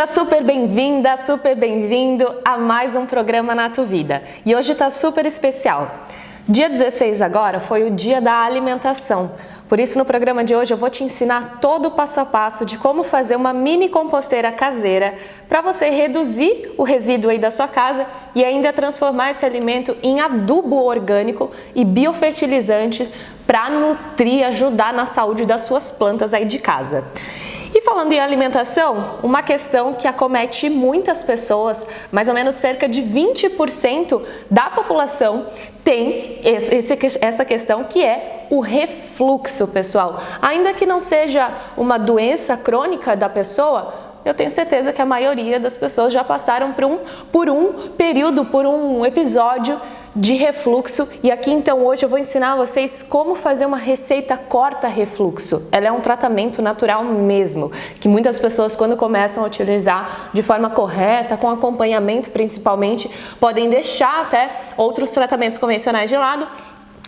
Seja super bem-vinda, super bem-vindo a mais um programa Nato Vida. E hoje está super especial. Dia 16 agora foi o dia da alimentação. Por isso no programa de hoje eu vou te ensinar todo o passo a passo de como fazer uma mini composteira caseira para você reduzir o resíduo aí da sua casa e ainda transformar esse alimento em adubo orgânico e biofertilizante para nutrir e ajudar na saúde das suas plantas aí de casa. E falando em alimentação, uma questão que acomete muitas pessoas, mais ou menos cerca de 20% da população tem essa questão que é o refluxo, pessoal. Ainda que não seja uma doença crônica da pessoa, eu tenho certeza que a maioria das pessoas já passaram por um episódio de refluxo, e aqui então hoje eu vou ensinar a vocês como fazer uma receita corta-refluxo. Ela é um tratamento natural mesmo, que muitas pessoas quando começam a utilizar de forma correta, com acompanhamento principalmente, podem deixar até outros tratamentos convencionais de lado.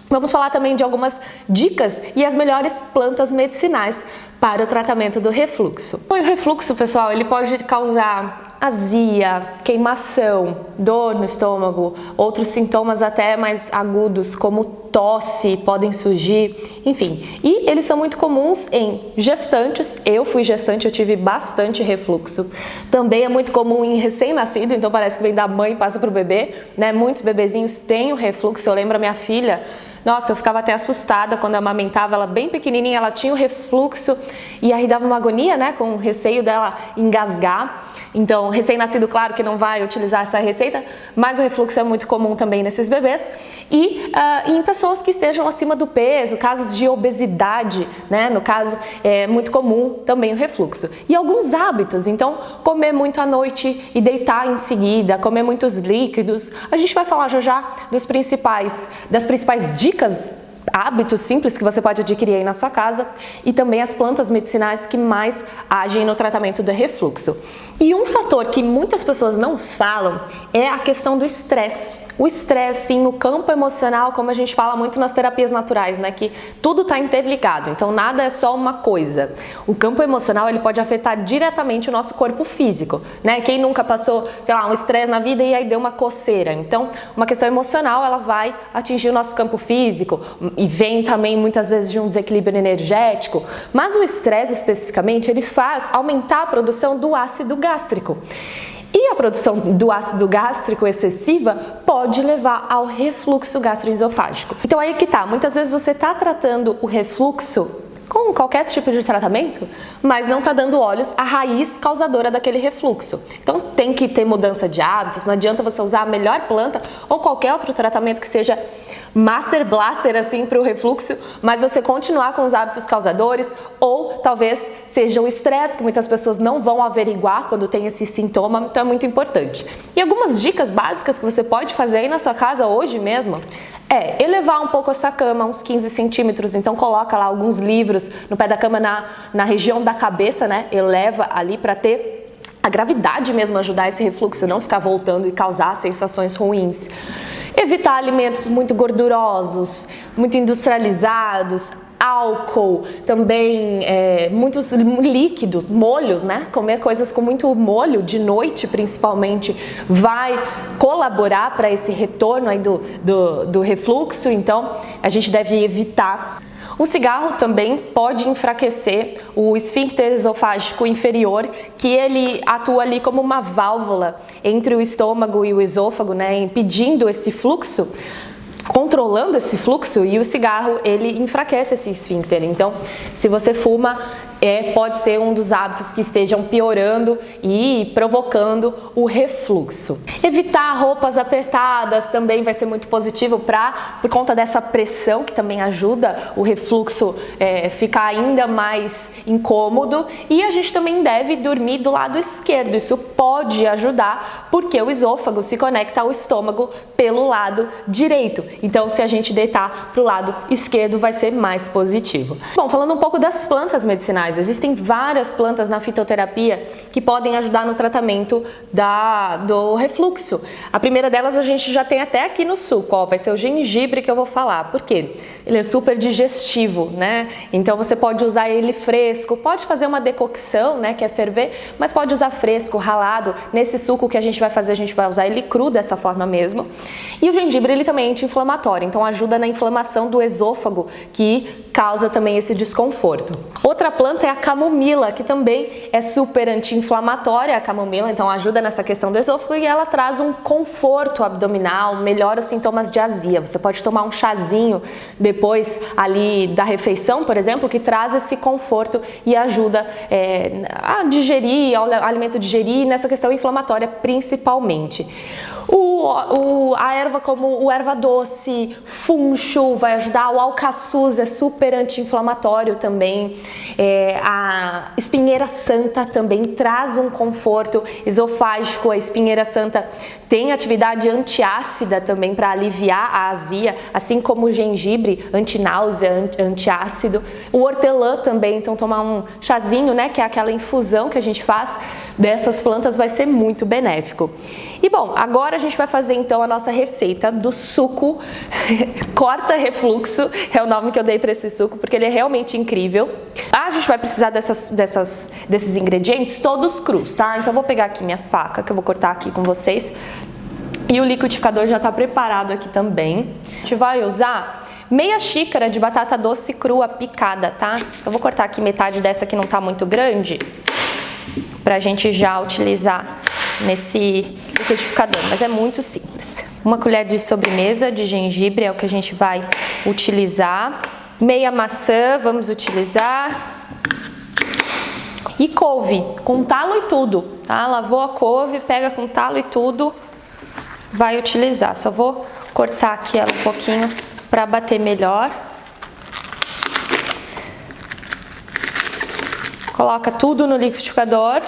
Vamos falar também de algumas dicas e as melhores plantas medicinais para o tratamento do refluxo. O refluxo, pessoal, ele pode causar azia, queimação, dor no estômago, outros sintomas até mais agudos como tosse podem surgir, enfim. E eles são muito comuns em gestantes. Eu fui gestante, eu tive bastante refluxo. Também é muito comum em recém-nascido, então parece que vem da mãe e passa para o bebê, né? Muitos bebezinhos têm o refluxo. Eu lembro a minha filha, nossa, eu ficava até assustada quando eu amamentava ela bem pequenininha, ela tinha o refluxo e aí dava uma agonia, né, com o receio dela engasgar. Então, recém-nascido, claro que não vai utilizar essa receita, mas o refluxo é muito comum também nesses bebês. E em pessoas que estejam acima do peso, casos de obesidade, né, no caso, é muito comum também o refluxo. E alguns hábitos, então, comer muito à noite e deitar em seguida, comer muitos líquidos. A gente vai falar já das principais dicas, hábitos simples que você pode adquirir aí na sua casa e também as plantas medicinais que mais agem no tratamento do refluxo. E um fator que muitas pessoas não falam é a questão do estresse. O estresse, sim, o campo emocional, como a gente fala muito nas terapias naturais, né, que tudo está interligado, então nada é só uma coisa. O campo emocional, ele pode afetar diretamente o nosso corpo físico, né? Quem nunca passou, sei lá, um estresse na vida e aí deu uma coceira? Então, uma questão emocional, ela vai atingir o nosso campo físico e vem também muitas vezes de um desequilíbrio energético, mas o estresse especificamente, ele faz aumentar a produção do ácido gástrico. E a produção do ácido gástrico excessiva pode levar ao refluxo gastroesofágico. Então aí que tá, muitas vezes você tá tratando o refluxo com qualquer tipo de tratamento, mas não está dando olhos à raiz causadora daquele refluxo. Então tem que ter mudança de hábitos, não adianta você usar a melhor planta ou qualquer outro tratamento que seja master blaster assim para o refluxo, mas você continuar com os hábitos causadores ou talvez seja o estresse que muitas pessoas não vão averiguar quando tem esse sintoma, então é muito importante. E algumas dicas básicas que você pode fazer aí na sua casa hoje mesmo é elevar um pouco a sua cama, uns 15 centímetros, então coloca lá alguns livros no pé da cama na região da cabeça, né? Eleva ali para ter a gravidade mesmo, ajudar esse refluxo, não ficar voltando e causar sensações ruins. Evitar alimentos muito gordurosos, muito industrializados, álcool, também muitos líquidos, molhos, né? Comer coisas com muito molho de noite, principalmente, vai colaborar para esse retorno aí do refluxo, então a gente deve evitar. O cigarro também pode enfraquecer o esfíncter esofágico inferior, que ele atua ali como uma válvula entre o estômago e o esôfago, né, impedindo esse fluxo, controlando esse fluxo, e o cigarro ele enfraquece esse esfíncter. Então, se você fuma, pode ser um dos hábitos que estejam piorando e provocando o refluxo. Evitar roupas apertadas também vai ser muito positivo por conta dessa pressão que também ajuda o refluxo ficar ainda mais incômodo, e a gente também deve dormir do lado esquerdo. Isso pode ajudar porque o esôfago se conecta ao estômago pelo lado direito. Então, se a gente deitar para o lado esquerdo, vai ser mais positivo. Bom, falando um pouco das plantas medicinais, medicinais. Existem várias plantas na fitoterapia que podem ajudar no tratamento do refluxo. A primeira delas a gente já tem até aqui no suco, ó, vai ser o gengibre que eu vou falar. Por quê? Ele é super digestivo, né? Então você pode usar ele fresco, pode fazer uma decocção, né, que é ferver, mas pode usar fresco, ralado. Nesse suco que a gente vai fazer, a gente vai usar ele cru dessa forma mesmo. E o gengibre, ele também é anti-inflamatório, então ajuda na inflamação do esôfago, que causa também esse desconforto. Outra planta é a camomila, que também é super anti-inflamatória, a camomila, então ajuda nessa questão do esôfago e ela traz um conforto abdominal, melhora os sintomas de azia. Você pode tomar um chazinho depois ali da refeição, por exemplo, que traz esse conforto e ajuda a digerir, ao alimento digerir, nessa questão inflamatória principalmente. A erva como o erva doce, funcho, vai ajudar. O alcaçuz é super anti-inflamatório também. A espinheira santa também traz um conforto esofágico. A espinheira santa tem atividade antiácida também para aliviar a azia, assim como o gengibre, antináusea, antiácido. O hortelã também, então tomar um chazinho, né, que é aquela infusão que a gente faz dessas plantas, vai ser muito benéfico. E bom, agora a gente vai fazer então a nossa receita do suco corta refluxo, é o nome que eu dei para esse suco porque ele é realmente incrível. A gente vai precisar desses ingredientes todos crus, tá? Então eu vou pegar aqui minha faca, que eu vou cortar aqui com vocês, e o liquidificador já está preparado aqui também. A gente vai usar meia xícara de batata doce crua picada, tá? Eu vou cortar aqui metade dessa que não tá muito grande, pra gente já utilizar nesse liquidificador, mas é muito simples. Uma colher de sobremesa de gengibre é o que a gente vai utilizar. Meia maçã vamos utilizar. E couve, com talo e tudo, tá? Lavou a couve, pega com talo e tudo, vai utilizar. Só vou cortar aqui ela um pouquinho para bater melhor. Coloca tudo no liquidificador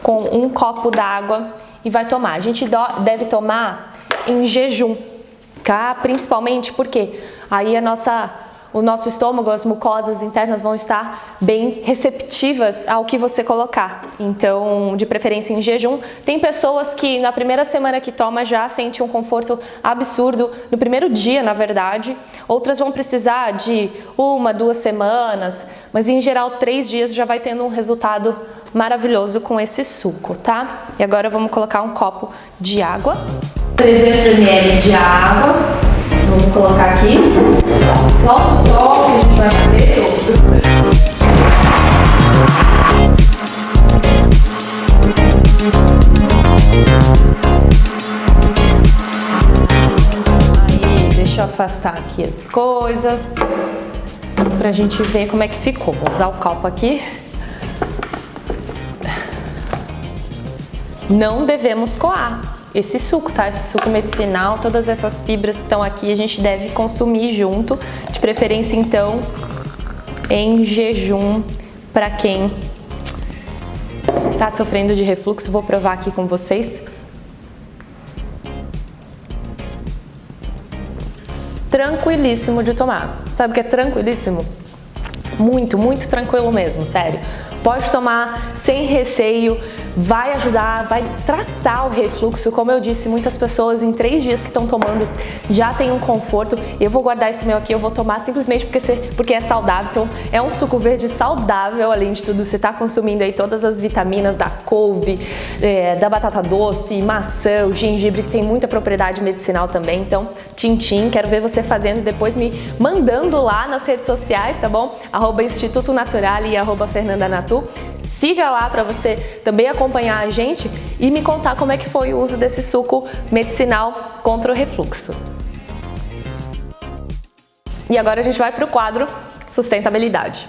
com um copo d'água e vai tomar. A gente deve tomar em jejum, tá? Principalmente porque aí o nosso estômago, as mucosas internas vão estar bem receptivas ao que você colocar. Então, de preferência em jejum. Tem pessoas que na primeira semana que toma já sente um conforto absurdo, no primeiro dia, na verdade. Outras vão precisar de 1, 2 semanas, mas em geral 3 dias já vai tendo um resultado maravilhoso com esse suco, tá? E agora vamos colocar um copo de água. 300 ml de água. Vamos colocar aqui. Solta o sol que a gente vai bater todo. Aí, deixa eu afastar aqui as coisas pra gente ver como é que ficou. Vou usar o copo aqui. Não devemos coar esse suco, tá? Esse suco medicinal, todas essas fibras que estão aqui a gente deve consumir junto, de preferência então em jejum, para quem tá sofrendo de refluxo. Vou provar aqui com vocês. Tranquilíssimo de tomar. Sabe o que é tranquilíssimo? Muito, muito tranquilo mesmo, sério. Pode tomar sem receio, vai ajudar, vai tratar o refluxo. Como eu disse, muitas pessoas em 3 dias que estão tomando já tem um conforto. Eu vou guardar esse meu aqui, eu vou tomar simplesmente porque é saudável. Então, é um suco verde saudável, além de tudo. Você está consumindo aí todas as vitaminas da couve, da batata doce, maçã, o gengibre, que tem muita propriedade medicinal também. Então, tchim, quero ver você fazendo, depois me mandando lá nas redes sociais, tá bom? @Instituto Natural e @FernandaNatu. Siga lá para você também acompanhar a gente e me contar como é que foi o uso desse suco medicinal contra o refluxo. E agora a gente vai para o quadro sustentabilidade.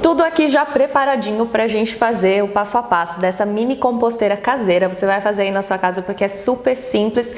Tudo aqui já preparadinho pra gente fazer o passo a passo dessa mini composteira caseira. Você vai fazer aí na sua casa porque é super simples.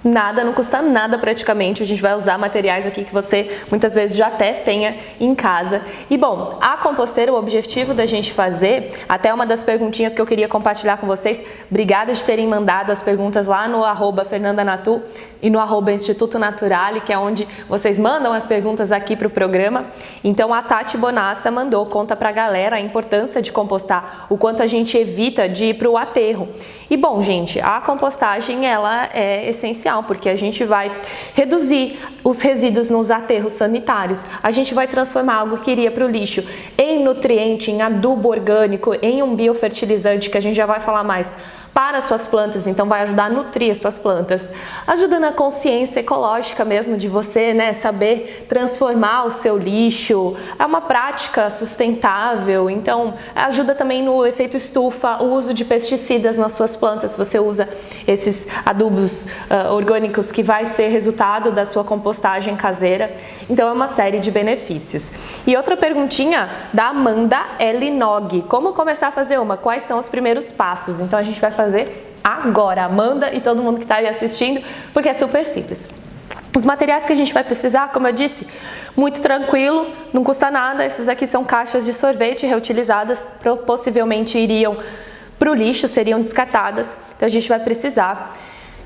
Nada, não custa nada praticamente. A gente vai usar materiais aqui que você muitas vezes já até tenha em casa. E bom, a composteira, o objetivo da gente fazer, até uma das perguntinhas que eu queria compartilhar com vocês, obrigada de terem mandado as perguntas lá no @FernandaNatu e no @Instituto Naturale, que é onde vocês mandam as perguntas aqui para o programa. Então a Tati Bonassa mandou, conta pra galera a importância de compostar, o quanto a gente evita de ir para o aterro. E bom, gente, a compostagem ela é essencial, porque a gente vai reduzir os resíduos nos aterros sanitários, a gente vai transformar algo que iria para o lixo em nutriente, em adubo orgânico, em um biofertilizante, que a gente já vai falar mais, para suas plantas, então vai ajudar a nutrir as suas plantas, ajuda na consciência ecológica mesmo de você, né, saber transformar o seu lixo, é uma prática sustentável, então ajuda também no efeito estufa, o uso de pesticidas nas suas plantas, você usa esses adubos orgânicos que vai ser resultado da sua compostagem caseira, então é uma série de benefícios. E outra perguntinha da Amanda Elinog, como começar a fazer uma? Quais são os primeiros passos? Então a gente vai fazer agora, Amanda e todo mundo que está aí assistindo, porque é super simples. Os materiais que a gente vai precisar, como eu disse, muito tranquilo, não custa nada. Esses aqui são caixas de sorvete reutilizadas, possivelmente iriam para o lixo, seriam descartadas. Então a gente vai precisar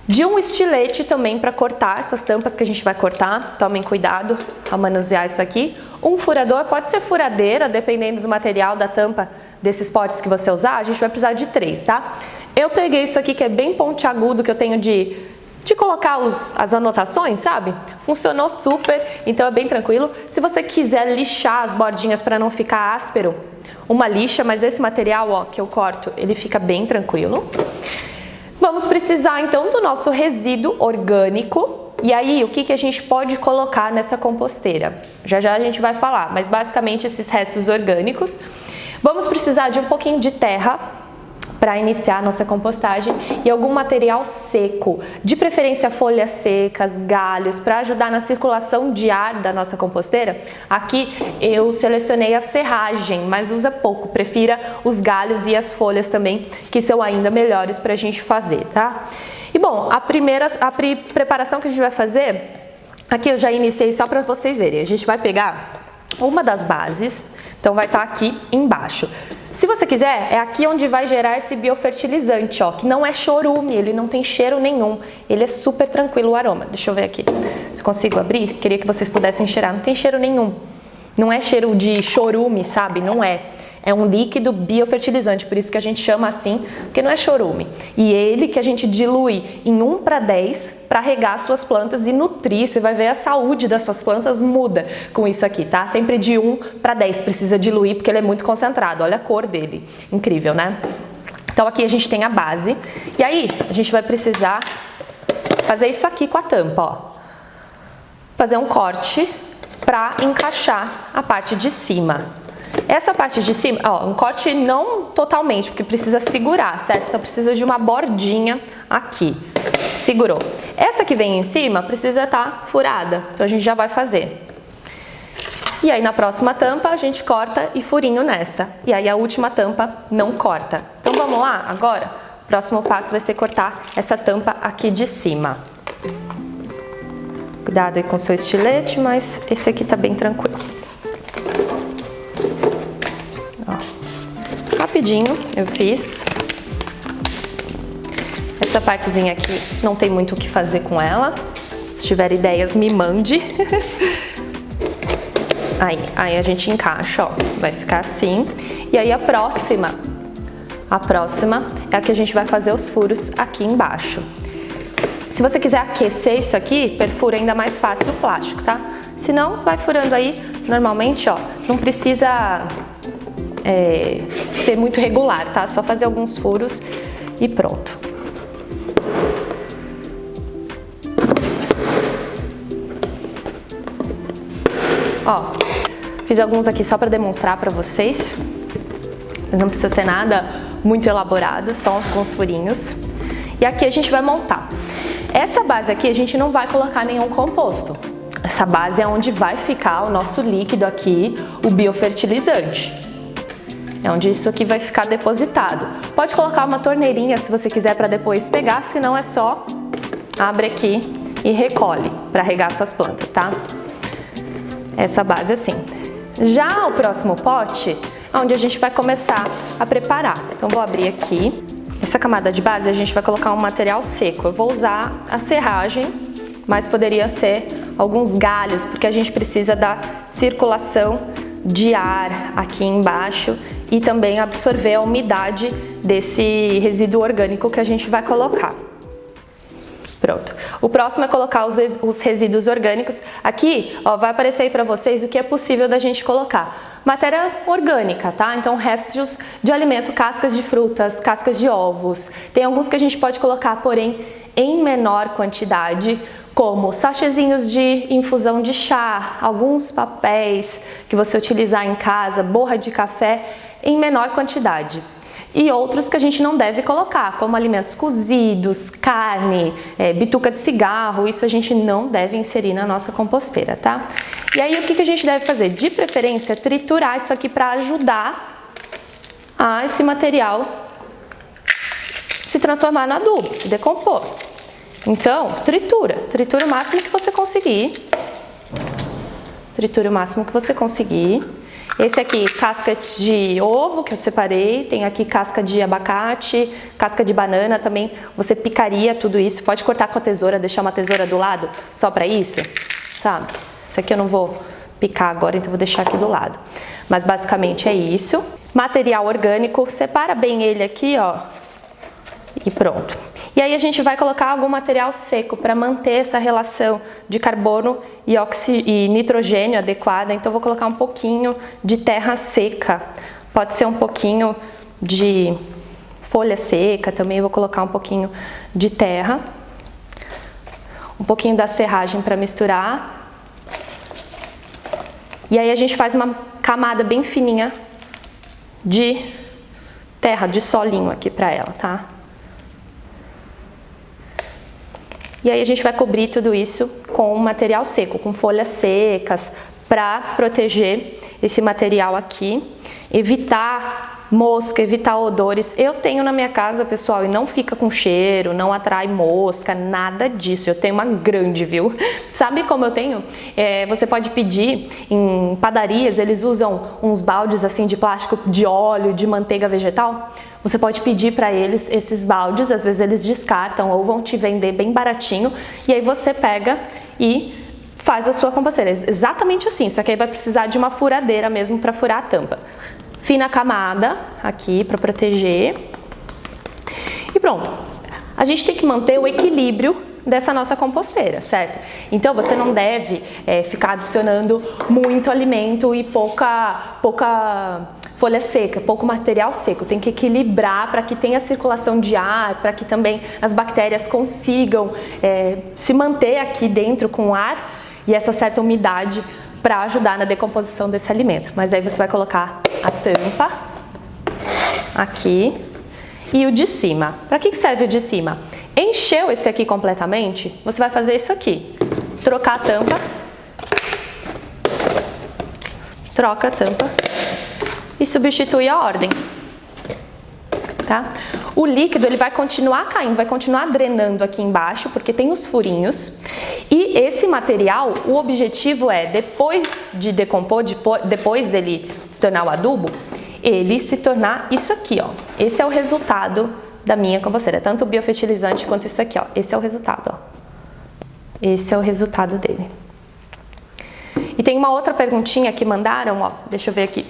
de um estilete também para cortar essas tampas que a gente vai cortar. Tomem cuidado ao manusear isso aqui. Um furador, pode ser furadeira, dependendo do material da tampa desses potes que você usar, a gente vai precisar de 3, tá? Eu peguei isso aqui que é bem pontiagudo, que eu tenho de colocar as anotações, sabe? Funcionou super, então é bem tranquilo. Se você quiser lixar as bordinhas para não ficar áspero, uma lixa, mas esse material, ó, que eu corto, ele fica bem tranquilo. Vamos precisar então do nosso resíduo orgânico. E aí, o que a gente pode colocar nessa composteira? Já já a gente vai falar, mas basicamente esses restos orgânicos. Vamos precisar de um pouquinho de terra para iniciar a nossa compostagem e algum material seco, de preferência folhas secas, galhos, para ajudar na circulação de ar da nossa composteira. Aqui eu selecionei a serragem, mas usa pouco, prefira os galhos e as folhas também, que são ainda melhores para a gente fazer, tá? E bom, a preparação que a gente vai fazer, aqui eu já iniciei só para vocês verem. A gente vai pegar uma das bases, então vai estar aqui embaixo. Se você quiser, é aqui onde vai gerar esse biofertilizante, ó, que não é chorume, ele não tem cheiro nenhum, ele é super tranquilo o aroma. Deixa eu ver aqui, se consigo abrir, queria que vocês pudessem cheirar, não tem cheiro nenhum. Não é cheiro de chorume, sabe? Não é. É um líquido biofertilizante, por isso que a gente chama assim, porque não é chorume. E ele que a gente dilui em 1:10 para regar suas plantas e nutrir. Você vai ver a saúde das suas plantas muda com isso aqui, tá? Sempre de 1:10 precisa diluir, porque ele é muito concentrado. Olha a cor dele. Incrível, né? Então aqui a gente tem a base. E aí a gente vai precisar fazer isso aqui com a tampa, ó. Fazer um corte para encaixar a parte de cima. Essa parte de cima, ó, um corte não totalmente, porque precisa segurar, certo? Então precisa de uma bordinha aqui. Segurou. Essa que vem em cima precisa estar furada, então a gente já vai fazer. E aí na próxima tampa a gente corta e furinho nessa. E aí a última tampa não corta. Então vamos lá agora? O próximo passo vai ser cortar essa tampa aqui de cima. Cuidado aí com o seu estilete, mas esse aqui tá bem tranquilo. Rapidinho eu fiz. Essa partezinha aqui não tem muito o que fazer com ela. Se tiver ideias, me mande. Aí a gente encaixa, ó. Vai ficar assim. E aí a próxima é a que a gente vai fazer os furos aqui embaixo. Se você quiser aquecer isso aqui, perfura ainda mais fácil o plástico, tá? Se não, vai furando aí normalmente, ó. Não precisa ser muito regular, tá? Só fazer alguns furos e pronto. Ó, fiz alguns aqui só para demonstrar para vocês. Não precisa ser nada muito elaborado, só alguns furinhos. E aqui a gente vai montar. Essa base aqui a gente não vai colocar nenhum composto. Essa base é onde vai ficar o nosso líquido aqui, o biofertilizante. É onde isso aqui vai ficar depositado. Pode colocar uma torneirinha se você quiser para depois pegar, senão é só abre aqui e recolhe para regar suas plantas, tá? Essa base assim. Já o próximo pote, onde a gente vai começar a preparar. Então vou abrir aqui. Essa camada de base a gente vai colocar um material seco. Eu vou usar a serragem, mas poderia ser alguns galhos, porque a gente precisa da circulação de ar aqui embaixo e também absorver a umidade desse resíduo orgânico que a gente vai colocar. Pronto. O próximo é colocar os resíduos orgânicos. Aqui, ó, vai aparecer aí para vocês o que é possível da gente colocar. Matéria orgânica, tá? Então, restos de alimento, cascas de frutas, cascas de ovos. Tem alguns que a gente pode colocar, porém, em menor quantidade, como sachêzinhos de infusão de chá, alguns papéis que você utilizar em casa, borra de café, em menor quantidade. E outros que a gente não deve colocar, como alimentos cozidos, carne, bituca de cigarro, isso a gente não deve inserir na nossa composteira, tá? E aí o que a gente deve fazer? De preferência, triturar isso aqui para ajudar a esse material se transformar no adubo, se decompor. Então, tritura o máximo que você conseguir. Tritura o máximo que você conseguir. Esse aqui, casca de ovo que eu separei, tem aqui casca de abacate, casca de banana também, você picaria tudo isso, pode cortar com a tesoura, deixar uma tesoura do lado só para isso, sabe? Esse aqui eu não vou picar agora, então vou deixar aqui do lado. Mas basicamente é isso. Material orgânico, separa bem ele aqui, ó, e pronto. E aí a gente vai colocar algum material seco para manter essa relação de carbono e nitrogênio adequada. Então vou colocar um pouquinho de terra seca, pode ser um pouquinho de folha seca, também vou colocar um pouquinho de terra, um pouquinho da serragem para misturar. E aí a gente faz uma camada bem fininha de terra, de solinho aqui para ela, tá? E aí a gente vai cobrir tudo isso com material seco, com folhas secas, para proteger esse material aqui, evitar mosca, evitar odores. Eu tenho na minha casa, pessoal, e não fica com cheiro, não atrai mosca, nada disso. Eu tenho uma grande, viu? Sabe como eu tenho? Você pode pedir em padarias, eles usam uns baldes assim de plástico de óleo, de manteiga vegetal. Você pode pedir para eles esses baldes, às vezes eles descartam ou vão te vender bem baratinho, e aí você pega e faz a sua composteira. Exatamente assim, só que aí vai precisar de uma furadeira mesmo para furar a tampa. Fina camada aqui para proteger. E pronto. A gente tem que manter o equilíbrio dessa nossa composteira, certo? Então você não deve ficar adicionando muito alimento e pouca folha seca, pouco material seco. Tem que equilibrar para que tenha circulação de ar, para que também as bactérias consigam se manter aqui dentro com ar e essa certa umidade para ajudar na decomposição desse alimento. Mas aí você vai colocar a tampa aqui e o de cima. Para que serve o de cima? Encheu esse aqui completamente, você vai fazer isso aqui. Trocar a tampa. Troca a tampa e substitui a ordem. Tá? O líquido ele vai continuar caindo, vai continuar drenando aqui embaixo, porque tem os furinhos. E esse material, o objetivo é, depois de decompor, depois dele se tornar o adubo, ele se tornar isso aqui, ó. Esse é o resultado da minha composteira, tanto o biofertilizante quanto isso aqui, ó. Esse é o resultado, ó. Esse é o resultado dele. E tem uma outra perguntinha que mandaram, ó. Deixa eu ver aqui.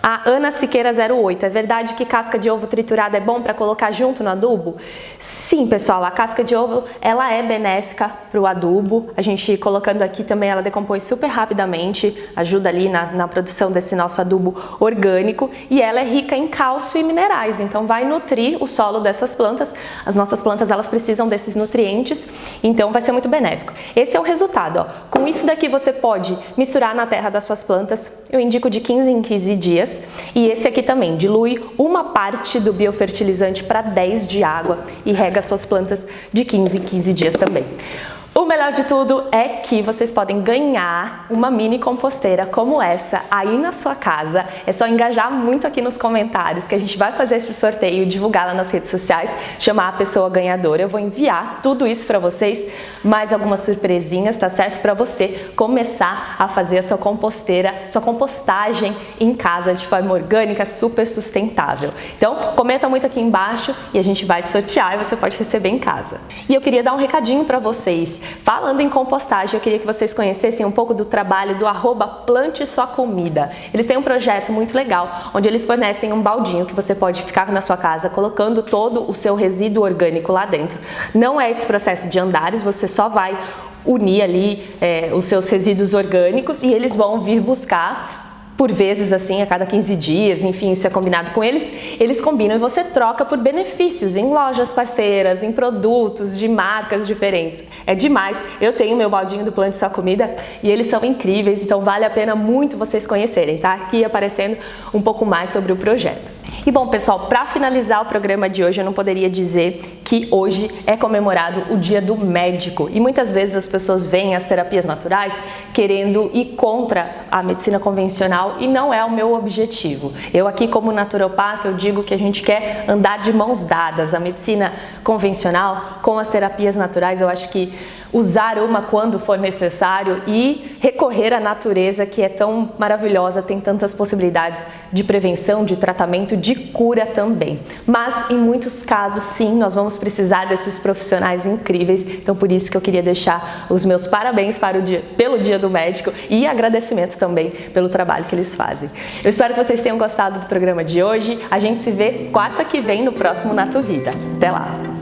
A Ana Siqueira 08, é verdade que casca de ovo triturada é bom para colocar junto no adubo? Sim, pessoal, a casca de ovo ela é benéfica para o adubo. A gente colocando aqui também ela decompõe super rapidamente, ajuda ali na produção desse nosso adubo orgânico e ela é rica em cálcio e minerais, então vai nutrir o solo dessas plantas. As nossas plantas elas precisam desses nutrientes, então vai ser muito benéfico. Esse é o resultado, ó. Com isso daqui você pode misturar na terra das suas plantas, eu indico de 15 em 15 dias. E esse aqui também, dilui uma parte do biofertilizante para 10 de água e rega suas plantas de 15 em 15 dias também. O melhor de tudo é que vocês podem ganhar uma mini composteira como essa aí na sua casa. É só engajar muito aqui nos comentários que a gente vai fazer esse sorteio, divulgar lá nas redes sociais, chamar a pessoa ganhadora. Eu vou enviar tudo isso para vocês, mais algumas surpresinhas, tá certo? Para você começar a fazer a sua composteira, sua compostagem em casa de forma orgânica, super sustentável. Então, comenta muito aqui embaixo e a gente vai te sortear e você pode receber em casa. E eu queria dar um recadinho para vocês. Falando em compostagem, eu queria que vocês conhecessem um pouco do trabalho do @Plante Sua Comida. Eles têm um projeto muito legal, onde eles fornecem um baldinho que você pode ficar na sua casa colocando todo o seu resíduo orgânico lá dentro. Não é esse processo de andares, você só vai unir ali os seus resíduos orgânicos e eles vão vir buscar por vezes assim, a cada 15 dias, enfim, isso é combinado com eles, eles combinam e você troca por benefícios em lojas parceiras, em produtos de marcas diferentes. É demais, eu tenho meu baldinho do Plante Sua Comida e eles são incríveis, então vale a pena muito vocês conhecerem, tá? Aqui aparecendo um pouco mais sobre o projeto. E bom, pessoal, para finalizar o programa de hoje, eu não poderia dizer que hoje é comemorado o Dia do Médico. E muitas vezes as pessoas veem as terapias naturais querendo ir contra a medicina convencional e não é o meu objetivo. Eu aqui como naturopata, eu digo que a gente quer andar de mãos dadas. A medicina convencional com as terapias naturais, eu acho que usar uma quando for necessário e recorrer à natureza que é tão maravilhosa, tem tantas possibilidades de prevenção, de tratamento, de cura também. Mas em muitos casos sim, nós vamos precisar desses profissionais incríveis, então por isso que eu queria deixar os meus parabéns pelo Dia do Médico e agradecimento também pelo trabalho que eles fazem. Eu espero que vocês tenham gostado do programa de hoje, a gente se vê quarta que vem no próximo Natuvida. Até lá!